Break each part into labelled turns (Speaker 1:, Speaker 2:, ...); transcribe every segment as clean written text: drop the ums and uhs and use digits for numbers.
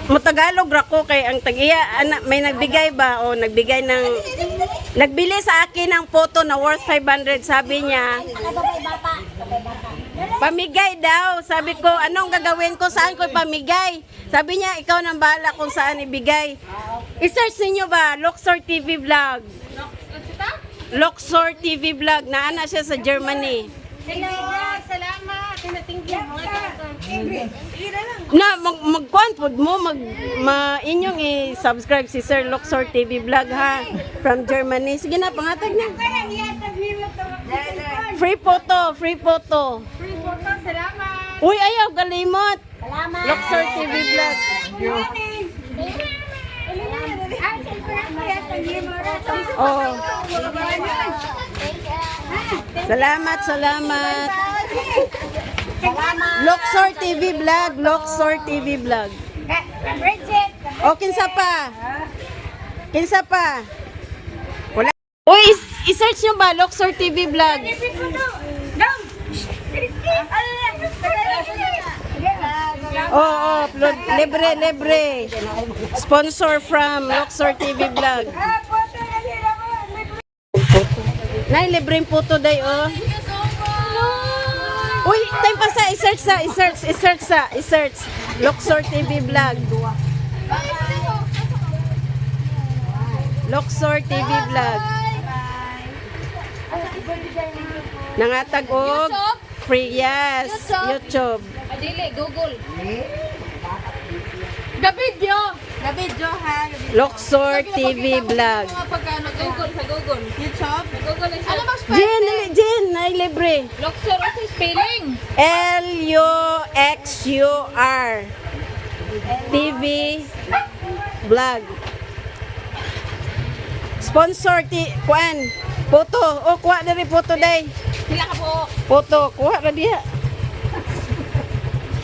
Speaker 1: Tagalog ra ko kay ang tagiya may nagbigay ba o nagbili sa akin ng photo na worth 500, sabi niya. Pamigay daw. Sabi ko, anong gagawin ko? Saan ko pamigay? Sabi niya, ikaw nang bahala kung saan ibigay. I-search niyo ba? Luxor TV Vlog. Luxor TV Vlog. Naana siya sa Germany.
Speaker 2: Salamat.
Speaker 1: Na magkuan pod mo inyong i-subscribe si Sir Luxor TV Vlog ha from Germany. Sige na pangatag niya. Free photo.
Speaker 2: Free photo, salamat.
Speaker 1: Uy, ayaw galimot.
Speaker 2: Salamat.
Speaker 1: Luxor TV Vlog. Oh. Salamat. Luxor TV Vlog, Luxor TV Vlog. O, kinsa pa? Wala. Uy, i-search nyo ba, Luxor TV Vlog? Upload. Libre. Sponsor from Luxor TV Vlog. Nay, libre yung photo day, oh. Uy, time pa sa, i-search. Luxor TV Vlog. Luxor TV Vlog. Nangatag og free, yes. YouTube.
Speaker 2: Adili, Google. Gabidyo ha.
Speaker 1: Luxor TV Vlog.
Speaker 2: Google. YouTube. Google. Ano ba
Speaker 1: Jen, ay libre.
Speaker 2: Luxor, ano spelling?
Speaker 1: Luxur TV Vlog. Sponsor kuan. Photo. O, kuha na rin photo day.
Speaker 2: Sila ka po.
Speaker 1: Photo. Kuha na diha.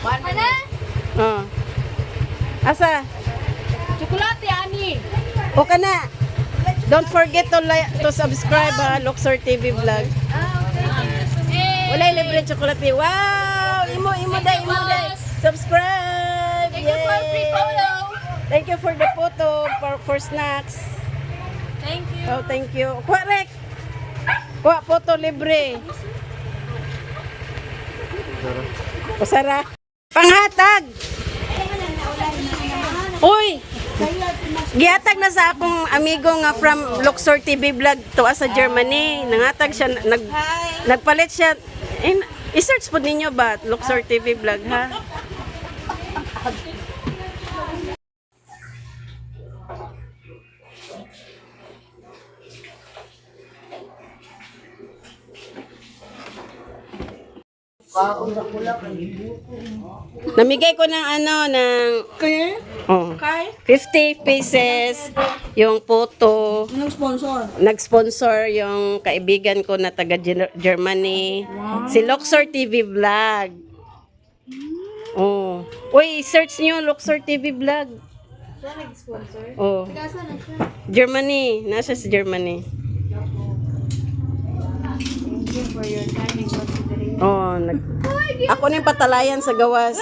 Speaker 2: Ano?
Speaker 1: Oh. Asa?
Speaker 2: Chocolate, ani.
Speaker 1: O ka na. Don't forget to subscribe Luxor TV Vlog. Wala libre chocolate. Wow! Imo day. Subscribe!
Speaker 2: Thank you for free photo.
Speaker 1: Thank you for the photo for snacks.
Speaker 2: Thank you.
Speaker 1: Oh, thank you. Kuha rek. Kuha photo libre. Usara. Panghatag. Uy. Gihatag na sa akong amigo nga from Luxor TV Vlog to sa Germany. Nangatag siya, nagpalit siya. I-search po ninyo ba Luxor TV Vlog ha? Namigay ko ng ng 50 pieces yung photo. Nag-sponsor yung kaibigan ko na taga Germany. Si Luxor TV Vlog. Oh. Uy, search niyo Luxor TV Vlog.
Speaker 2: Siya nag-sponsor?
Speaker 1: Oh.
Speaker 2: Tagasa na siya.
Speaker 1: Germany. Nasa sa Germany.
Speaker 2: Thank you for your time and consideration.
Speaker 1: Oh, ako na yung patalayan sa gawas.